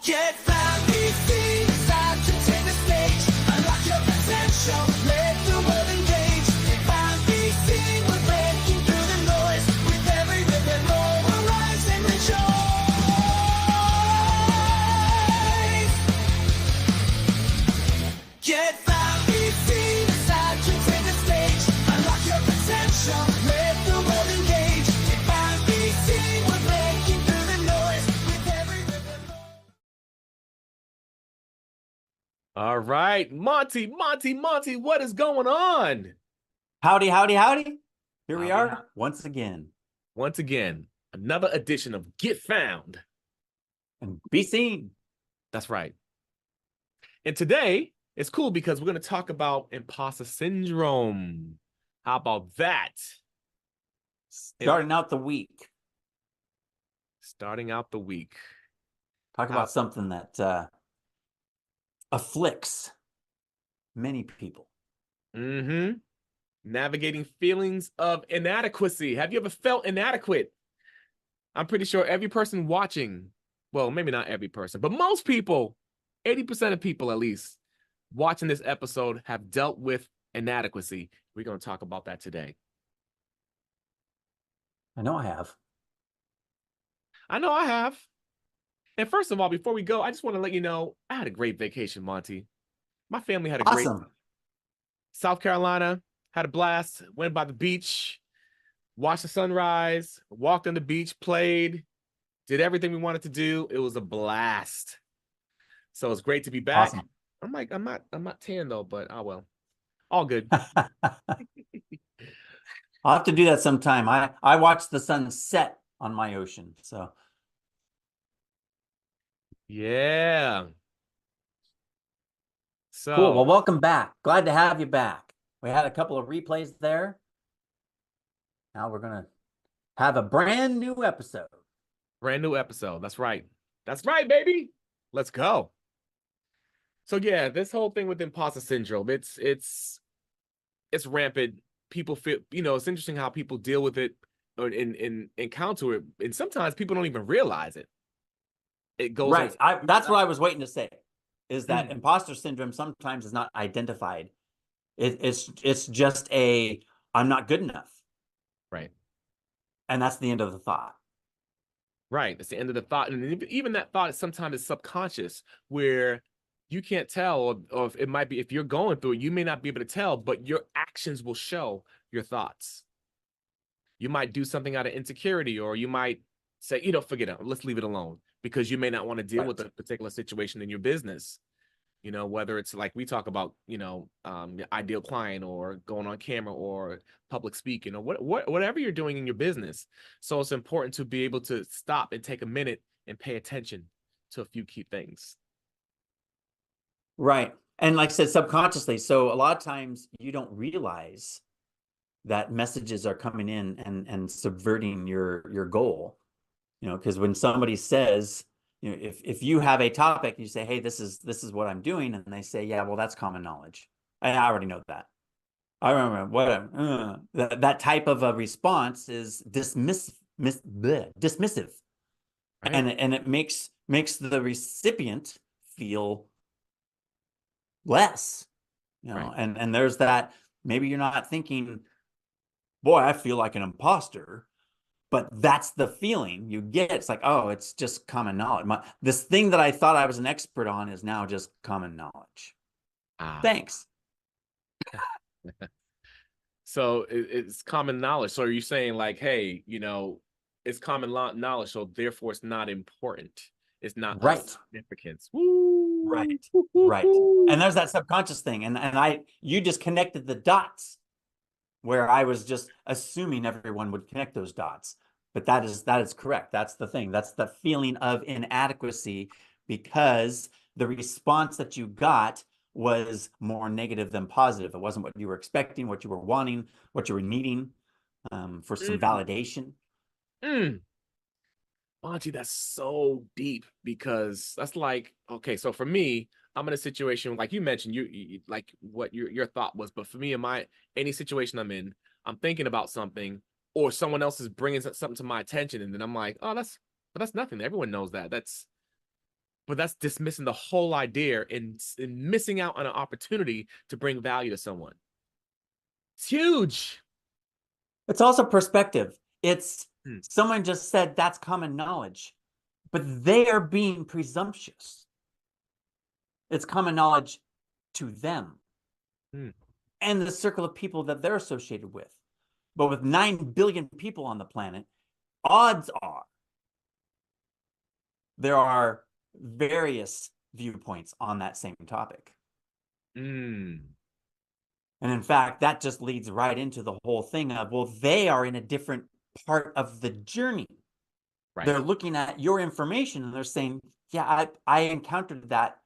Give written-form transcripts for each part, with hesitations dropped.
Get found, be seen, time to take the stage. Unlock your potential, let the world engage. Get found, be seen, we're breaking through the noise. With every rhythm, we'll rise and rejoice. Get found, be seen, time to take the stage. Unlock your potential, let the world engage. Get found, be seen, we're breaking through the noise. With every rhythm. All right, Monty, what is going on? Howdy, howdy, howdy. Here we Howdy. are once again. Once again, another edition of Get Found. And be seen. That's right. And today, it's cool because we're going to talk about imposter syndrome. How about that? Starting out the week. Starting out the week. Talk about something that afflicts many people. Mm-hmm. Navigating feelings of inadequacy. Have you ever felt inadequate? I'm pretty sure every person watching, well, maybe not every person, but most people, 80% of people at least, watching this episode have dealt with inadequacy. We're going to talk about that today. I know I have. I know I have. And first of all, before we go, I just want to let you know, I had a great vacation, Monty. My family had a great Awesome. South Carolina, had a blast, went by the beach, watched the sunrise, walked on the beach, played, did everything we wanted to do. It was a blast. So it's great to be back. Awesome. I'm not tan though, but oh well. All good. I'll have to do that sometime. I watched the sun set on my ocean. So Yeah. So cool. Well, welcome back. Glad to have you back. We had a couple of replays there. Now we're gonna have a brand new episode. brand new episode. That's right. That's right, baby. Let's go. So yeah, this whole thing with imposter syndrome, it's rampant. People feel, it's interesting how people deal with it or encounter it, and sometimes people don't even realize it. It goes Right. That's what I was waiting to say, is that Mm. imposter syndrome sometimes is not identified. It's just I'm not good enough. right. And that's the end of the thought. Right. It's the end of the thought. And even that thought sometimes is subconscious, where you can't tell, or if it might be, if you're going through it, you may not be able to tell, but your actions will show your thoughts. You might do something out of insecurity, or you might say, forget it, let's leave it alone, because you may not want to deal with a particular situation in your business. Whether it's like we talk about, the ideal client, or going on camera, or public speaking, or whatever you're doing in your business. So it's important to be able to stop and take a minute and pay attention to a few key things. Right. And like I said, subconsciously. So a lot of times you don't realize that messages are coming in and subverting your goal. Because when somebody says, if you have a topic, you say, hey, this is what I'm doing, and they say, yeah, well, that's common knowledge. I already know that. I remember that type of a response is dismissive, Right. and it makes the recipient feel less, Right. and there's that. Maybe you're not thinking, boy, I feel like an imposter. But that's the feeling you get. It's like, oh, it's just common knowledge. This thing that I thought I was an expert on is now just common knowledge. Thanks. So it's common knowledge. So are you saying like, hey, it's common knowledge, so therefore it's not important. It's not Right. of significance. Woo! Right. Right. And there's that subconscious thing. And you just connected the dots, where I was just assuming everyone would connect those dots. But that is correct. That's the thing. That's the feeling of inadequacy, because the response that you got was more negative than positive. It wasn't what you were expecting, what you were wanting, what you were needing for some validation. Monty, that's so deep, because that's like, okay, so for me, I'm in a situation like you mentioned, you like what your thought was, but for me, in any situation I'm in, I'm thinking about something, or someone else is bringing something to my attention, and then I'm like, oh, that's nothing. Everyone knows that. but that's dismissing the whole idea and missing out on an opportunity to bring value to someone. It's huge. It's also perspective. It's Hmm. someone just said that's common knowledge, but they are being presumptuous. It's common knowledge to them and the circle of people that they're associated with. But with 9 billion people on the planet, odds are there are various viewpoints on that same topic. Mm. And in fact, that just leads right into the whole thing of, well, they are in a different part of the journey. Right. They're looking at your information and they're saying, yeah, I encountered that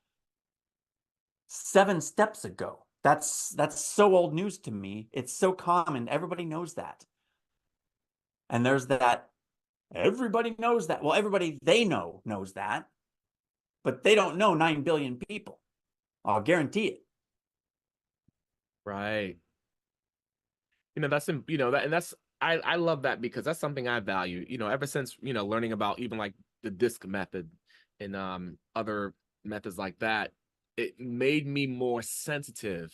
7 steps ago. That's so old news to me. It's so common. Everybody knows that. And there's that, everybody knows that. Well, everybody they know knows that, but they don't know 9 billion people. I'll guarantee it. Right. That's, that, and that's, I love that because that's something I value, ever since, learning about even like the DISC method and other methods like that. It made me more sensitive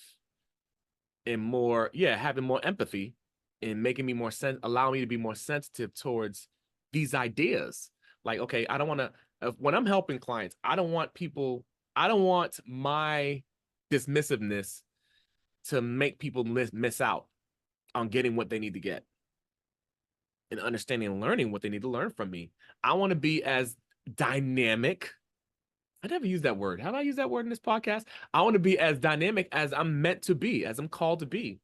and more, having more empathy and making me more allow me to be more sensitive towards these ideas. Like, okay, I don't want to, when I'm helping clients, I don't want my dismissiveness to make people miss out on getting what they need to get and understanding and learning what they need to learn from me. I want to be as dynamic. I never use that word. Have I used that word in this podcast? I want to be as dynamic as I'm meant to be, as I'm called to be.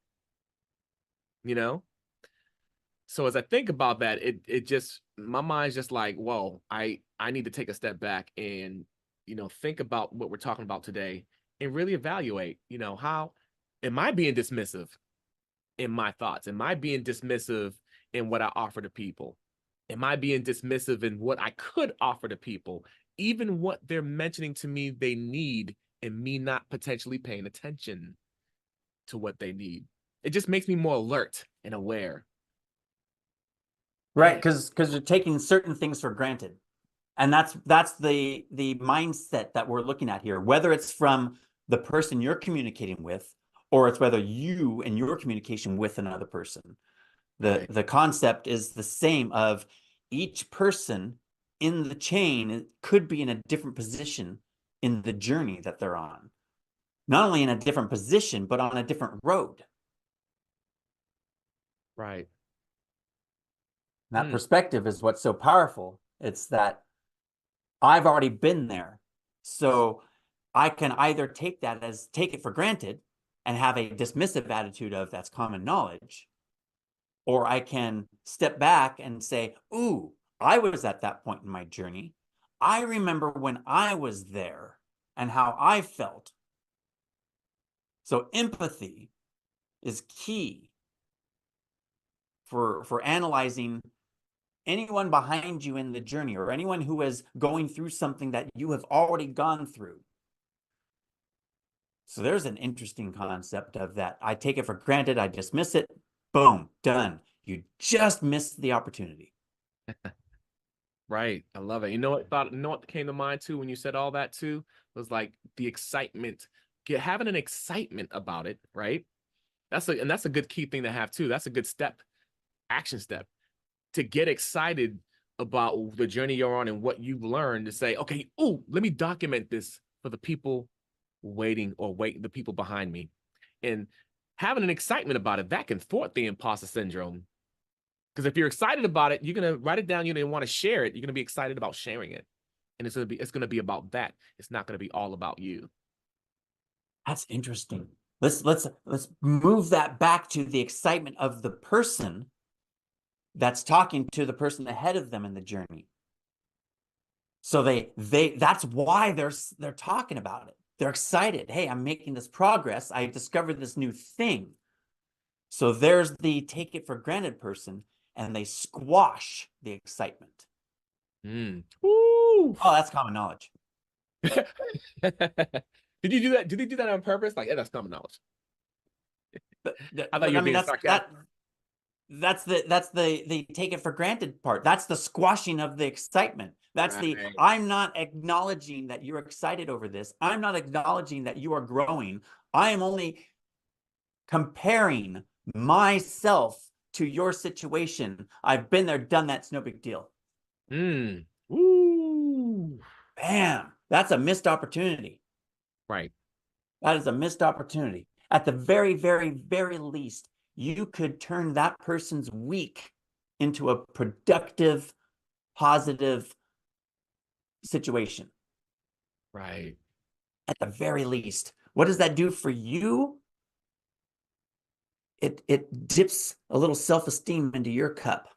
So as I think about that, it just, my mind's just like, whoa, I need to take a step back and, think about what we're talking about today and really evaluate, how am I being dismissive in my thoughts? Am I being dismissive in what I offer to people? Am I being dismissive in what I could offer to people, even what they're mentioning to me they need, and me not potentially paying attention to what they need? It just makes me more alert and aware. Right, because you're taking certain things for granted. And that's the mindset that we're looking at here, whether it's from the person you're communicating with, or it's whether you and your communication with another person. The concept is the same of each person in the chain could be in a different position in the journey that they're on. Not only in a different position, but on a different road. Right. That perspective is what's so powerful. It's that I've already been there. So I can either take it for granted and have a dismissive attitude of that's common knowledge, or I can step back and say, ooh, I was at that point in my journey. I remember when I was there and how I felt. So empathy is key for analyzing anyone behind you in the journey, or anyone who is going through something that you have already gone through. So there's an interesting concept of that. I take it for granted. I dismiss it. Boom, done. You just missed the opportunity. Right. I love it. You know what came to mind too when you said all that too was like the excitement, having an excitement about it, right? That's a good key thing to have too. That's a good action step, to get excited about the journey you're on and what you've learned, to say, okay, oh, let me document this for the people the people behind me. And having an excitement about it, that can thwart the imposter syndrome. Because if you're excited about it, you're gonna write it down, want to share it, you're gonna be excited about sharing it. And it's gonna be about that. It's not gonna be all about you. That's interesting. Let's move that back to the excitement of the person that's talking to the person ahead of them in the journey. So that's why they're talking about it. They're excited. Hey, I'm making this progress. I discovered this new thing. So there's the take it for granted person, and they squash the excitement. Woo! Oh, that's common knowledge. Did you do that? Did they do that on purpose? Like, that's common knowledge. I thought you were being sarcastic. that's the take it for granted part. That's the squashing of the excitement. That's the, Right. I'm not acknowledging that you're excited over this. I'm not acknowledging that you are growing. I am only comparing myself to your situation. I've been there, done that. It's no big deal. Woo. Bam. That's a missed opportunity. Right. That is a missed opportunity. At the very, very, very least, you could turn that person's week into a productive, positive situation. Right. At the very least. What does that do for you? It dips a little self-esteem into your cup,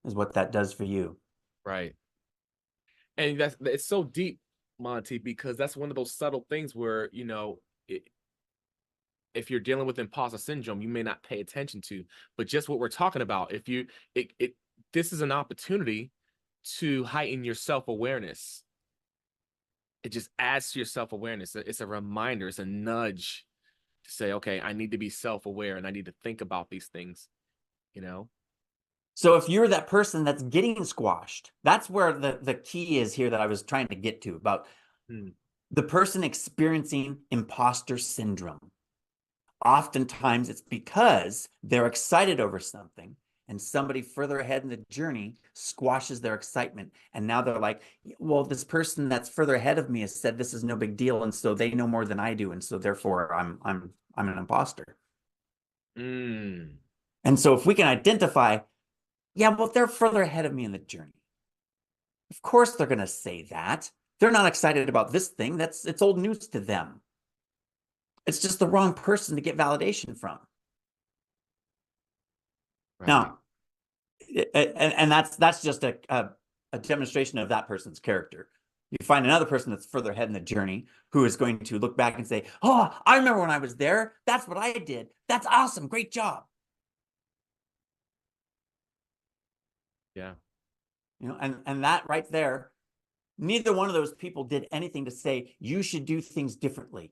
is what that does for you. Right. And it's so deep, Monty, because that's one of those subtle things where, you know, if you're dealing with imposter syndrome, you may not pay attention to, but just what we're talking about, if you, this is an opportunity to heighten your self-awareness. It just adds to your self-awareness. It's a reminder, it's a nudge to say, okay, I need to be self-aware and I need to think about these things, you know? So if you're that person that's getting squashed, that's where the key is here that I was trying to get to about the person experiencing imposter syndrome. Oftentimes it's because they're excited over something and somebody further ahead in the journey squashes their excitement. And now they're like, well, this person that's further ahead of me has said this is no big deal. And so they know more than I do. And so therefore I'm an imposter. And so if we can identify, yeah, well, they're further ahead of me in the journey. Of course they're going to say that. They're not excited about this thing. It's old news to them. It's just the wrong person to get validation from. Right. Now, and that's just a demonstration of that person's character. You find another person that's further ahead in the journey who is going to look back and say, oh, I remember when I was there. That's what I did. That's awesome. Great job. Yeah. You know, and that right there, neither one of those people did anything to say you should do things differently.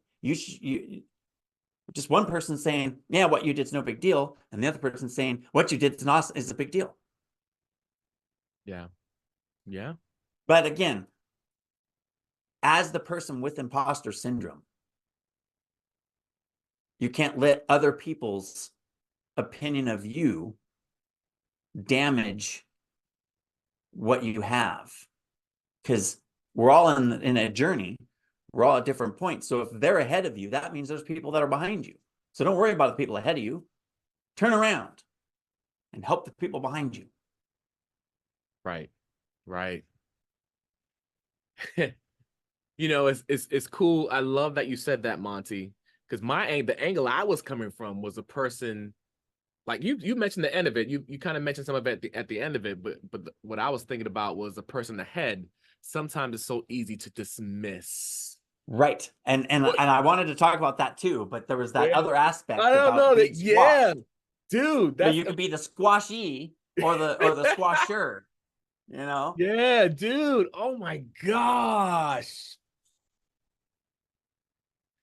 Just one person saying, yeah, what you did is no big deal. And the other person saying, what you did is a big deal. Yeah. Yeah. But again, as the person with imposter syndrome, you can't let other people's opinion of you damage what you have, because we're all in a journey. We're all at different points. So if they're ahead of you, that means there's people that are behind you. So don't worry about the people ahead of you. Turn around and help the people behind you. Right. Right. You know, it's cool. I love that you said that, Monty, because the angle I was coming from was a person like you mentioned the end of it. You kind of mentioned some of it at the end of it, but what I was thinking about was the person ahead. Sometimes it's so easy to dismiss. Right. And I wanted to talk about that too, but there was that other aspect I don't know about that. being Yeah, squashed. dude. So you could be the squashy or the squasher, you know? Yeah, dude. Oh my gosh.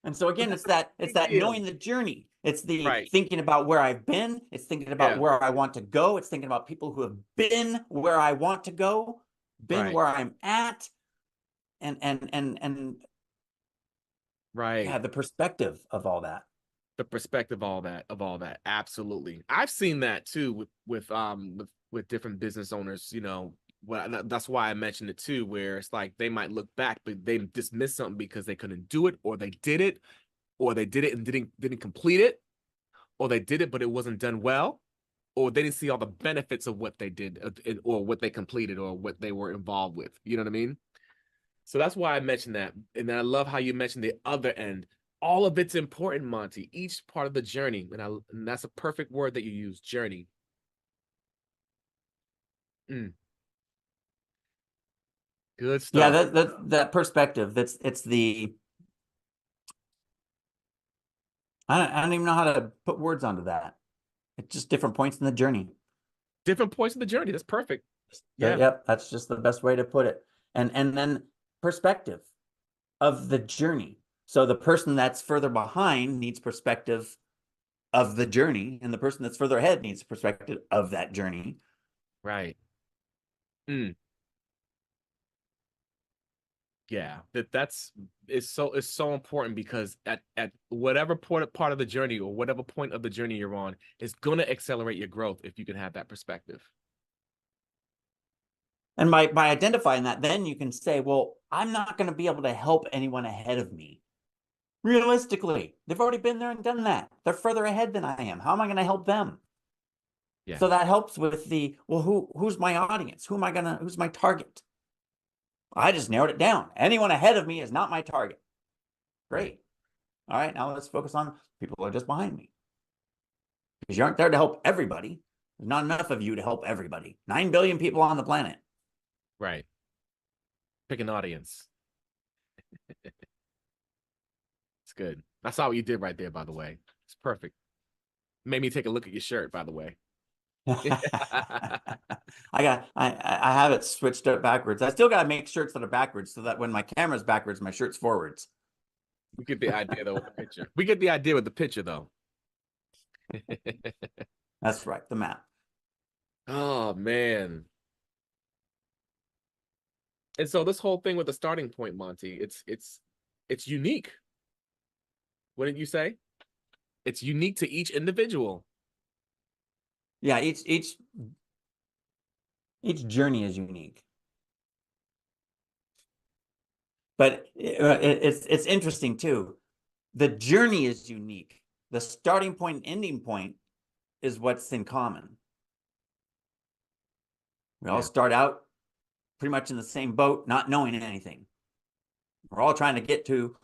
And so again, it's that knowing the journey. It's the Right. thinking about where I've been. It's thinking about where I want to go. It's thinking about people who have been where I want to go, been where I'm at, and right. yeah, the perspective of all that. The perspective of all that. Absolutely. I've seen that too with different business owners, you know. That's why I mentioned it too, where it's like they might look back, but they dismiss something because they couldn't do it, or they did it, and didn't complete it, or they did it but it wasn't done well, or they didn't see all the benefits of what they did, or what they completed, or what they were involved with. You know what I mean? So that's why I mentioned that. And then I love how you mentioned the other end. All of it's important, Monty. Each part of the journey, and that's a perfect word that you use, journey. Good Yeah, stuff. that perspective. It's the I don't even know how to put words onto that. It's just different points in the journey. Different points of the journey. That's perfect. Yeah. Yep, that's just the best way to put it. And then perspective of the journey. So the person that's further behind needs perspective of the journey, and the person that's further ahead needs a perspective of that journey. Right. Yeah, that's it's so important, because at whatever part of the journey, or whatever point of the journey you're on, it's going to accelerate your growth if you can have that perspective. And by identifying that, then you can say, well, I'm not going to be able to help anyone ahead of me. Realistically, they've already been there and done that. They're further ahead than I am. How am I going to help them? Yeah. So that helps with the, well, who's my audience? Who's my target? I just narrowed it down. Anyone ahead of me is not my target. Great. All right, now let's focus on people who are just behind me. Because you aren't there to help everybody. There's not enough of you to help everybody. 9 billion people on the planet. Right. Pick an audience. It's good. I saw what you did right there, by the way. It's perfect. Made me take a look at your shirt, by the way. I have it switched up backwards. I still gotta make shirts that are backwards so that when my camera's backwards, my shirt's forwards. We get the idea though with the picture. We get the idea with the picture though. That's right, the map. Oh man. And so this whole thing with the starting point, Monty, it's unique. What did you say? It's unique to each individual. Yeah, each journey is unique. But it's interesting too. The journey is unique. The starting point and ending point is what's in common. We all start out pretty much in the same boat, not knowing anything. We're all trying to get to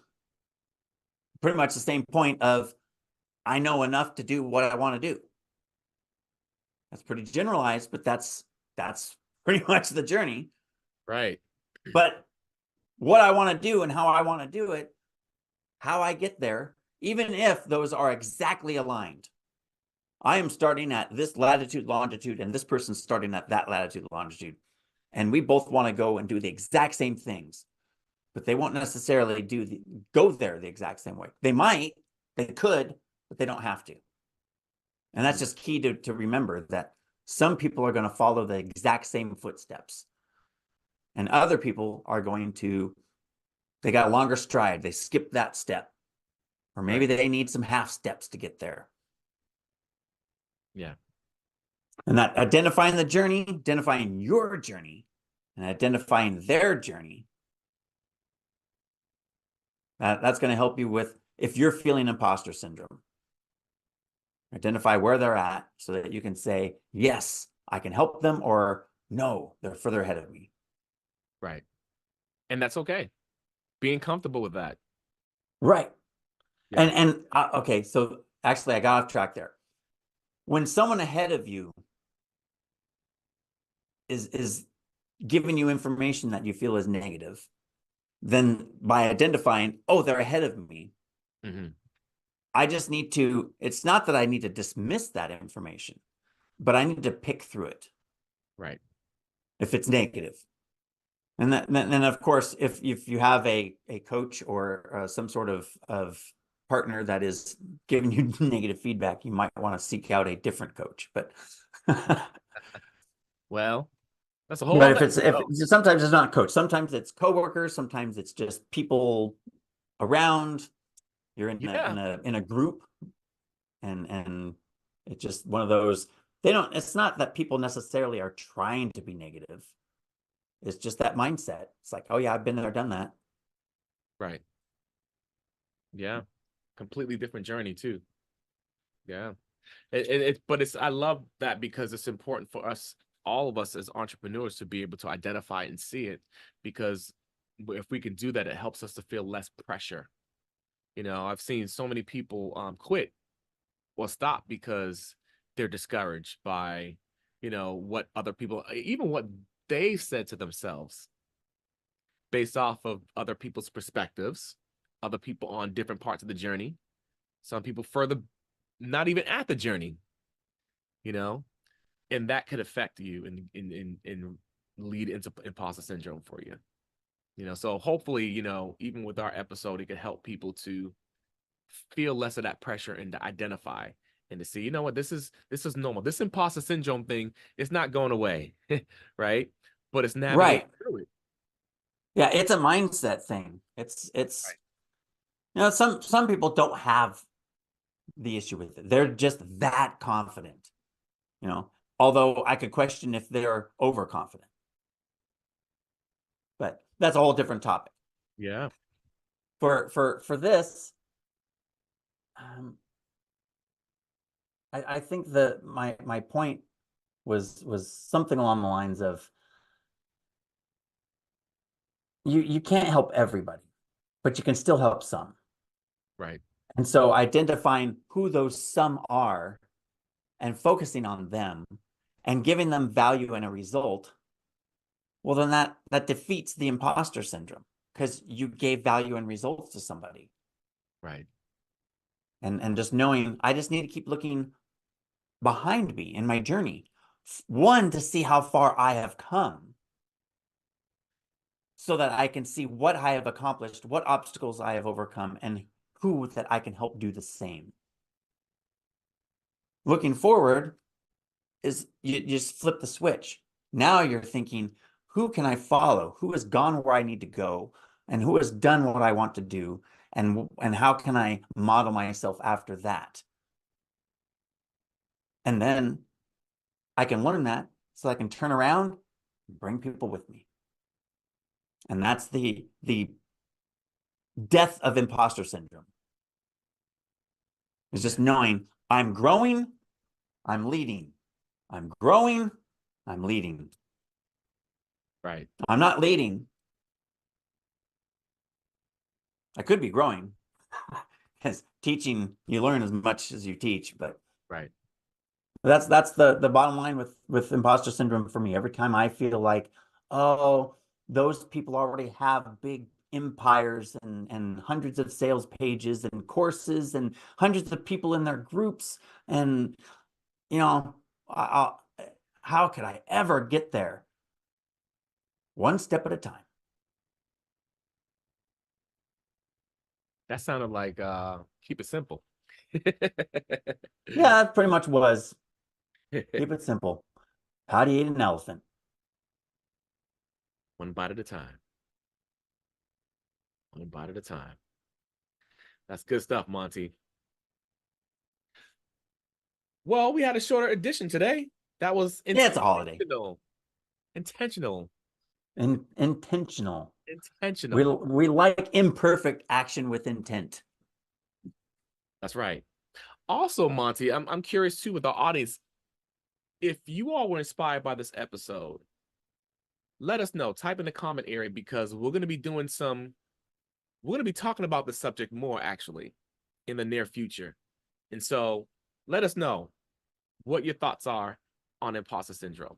pretty much the same point of, I know enough to do what I want to do. That's pretty generalized, but that's pretty much the journey. Right. But what I want to do and how I want to do it, how I get there, even if those are exactly aligned. I am starting at this latitude, longitude, and this person's starting at that latitude, longitude. And we both want to go and do the exact same things, but they won't necessarily go there the exact same way. They might, they could, but they don't have to. And that's just key to remember, that some people are going to follow the exact same footsteps. And other people are going to, they got a longer stride. They skip that step. Or maybe they need some half steps to get there. Yeah. And that identifying the journey, identifying your journey, and identifying their journey, that's going to help you with, if you're feeling imposter syndrome, identify where they're at so that you can say, yes, I can help them, or no, they're further ahead of me. Right. And that's okay. Being comfortable with that. Right. Yeah. And okay, so actually I got off track there. When someone ahead of you is giving you information that you feel is negative, then by identifying, oh, they're ahead of me, I just need to, it's not that I need to dismiss that information, but I need to pick through it. Right. If it's negative. And then of course, if you have a coach or some sort of partner that is giving you negative feedback, you might want to seek out a different coach. But well, that's a whole. But if sometimes it's not a coach, sometimes it's coworkers, sometimes it's just people around. You're in a group, and it's just one of those. It's not that people necessarily are trying to be negative. It's just that mindset. It's like, oh yeah, I've been there, done that. Right. Yeah. Completely different journey too. Yeah. But I love that, because it's important for us, all of us as entrepreneurs, to be able to identify and see it, because if we can do that, it helps us to feel less pressure. You know, I've seen so many people quit or stop because they're discouraged by, what other people, even what they said to themselves, based off of other people's perspectives, other people on different parts of the journey, some people further not even at the journey, and that could affect you and lead into imposter syndrome for you. So hopefully, even with our episode, it could help people to feel less of that pressure and to identify and to see, you know what, this is normal. This imposter syndrome thing is not going away, right? But it's navigating through it. Yeah, it's a mindset thing. It's Right. you know, some people don't have the issue with it. They're just that confident, you know. Although I could question if they're overconfident. But that's a whole different topic. Yeah. For this, I think that my point was something along the lines of you can't help everybody, but you can still help some. Right. And so identifying who those some are and focusing on them and giving them value and a result, well, then that defeats the imposter syndrome because you gave value and results to somebody. Right. And just knowing I just need to keep looking behind me in my journey. One, to see how far I have come so that I can see what I have accomplished, what obstacles I have overcome, and who that I can help do the same. Looking forward is you just flip the switch. Now you're thinking, who can I follow? Who has gone where I need to go? And who has done what I want to do? And how can I model myself after that? And then I can learn that so I can turn around and bring people with me. And that's the death of imposter syndrome. It's just knowing I'm growing, I'm leading. I'm growing, I'm leading. Right. I'm not leading. I could be growing. Because teaching, you learn as much as you teach, but Right. that's the bottom line with imposter syndrome for me. Every time I feel like, oh, those people already have big empires and hundreds of sales pages and courses and hundreds of people in their groups, and you know, how could I ever get there? One step at a time. That sounded like keep it simple. Yeah, that pretty much was. Keep it simple. How do you eat an elephant? One bite at a time. One bite at a time. That's good stuff, Monty. Well, we had a shorter edition today. That was Yeah, it's a holiday. Intentional. Intentional. Intentional. We like imperfect action with intent. That's right. Also, Monty, I'm curious too with the audience. If you all were inspired by this episode, let us know. Type in the comment area because we're going to be talking about the subject more actually in the near future. And so let us know what your thoughts are on imposter syndrome.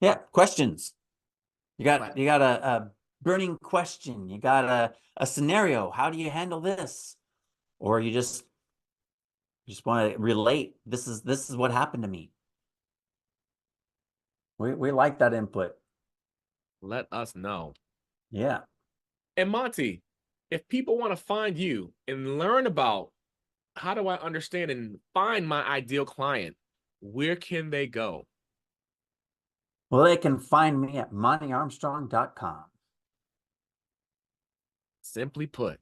Yeah, questions. You got a burning question. You got a scenario. How do you handle this? Or you just want to relate. This is what happened to me. We like that input. Let us know. Yeah. And Monty, if people want to find you and learn about how do I understand and find my ideal client, where can they go? Well, they can find me at montyarmstrong.com. Simply put.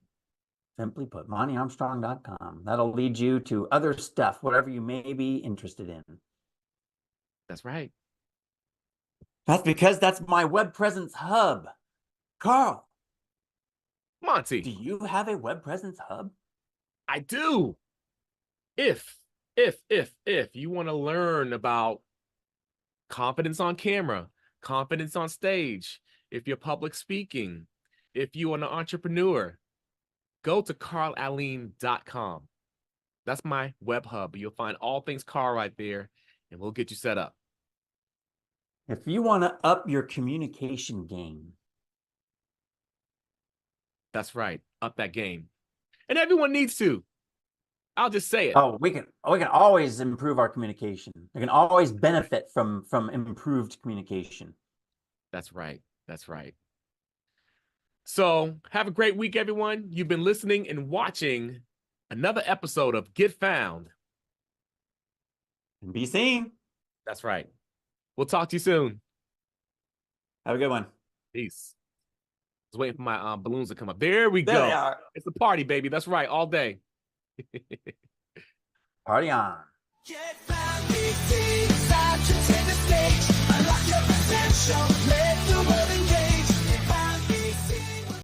Simply put, montyarmstrong.com. That'll lead you to other stuff, whatever you may be interested in. That's right. That's because that's my web presence hub. Carl, Monty, do you have a web presence hub? I do. If you want to learn about confidence on camera, confidence on stage, if you're public speaking, if you're an entrepreneur, go to carlaleen.com. That's my web hub. You'll find all things Carl right there, and we'll get you set up. If you want to up your communication game. That's right. Up that game. And everyone needs to. I'll just say it. Oh, we can always improve our communication. We can always benefit from improved communication. That's right. That's right. So have a great week, everyone. You've been listening and watching another episode of Get Found. And be seen. That's right. We'll talk to you soon. Have a good one. Peace. I was waiting for my balloons to come up. There we There go. they are. It's a party, baby. That's right. All day. Party on. GetFoundBeSeen, time to take the stage. Unlock your potential, let the world engage.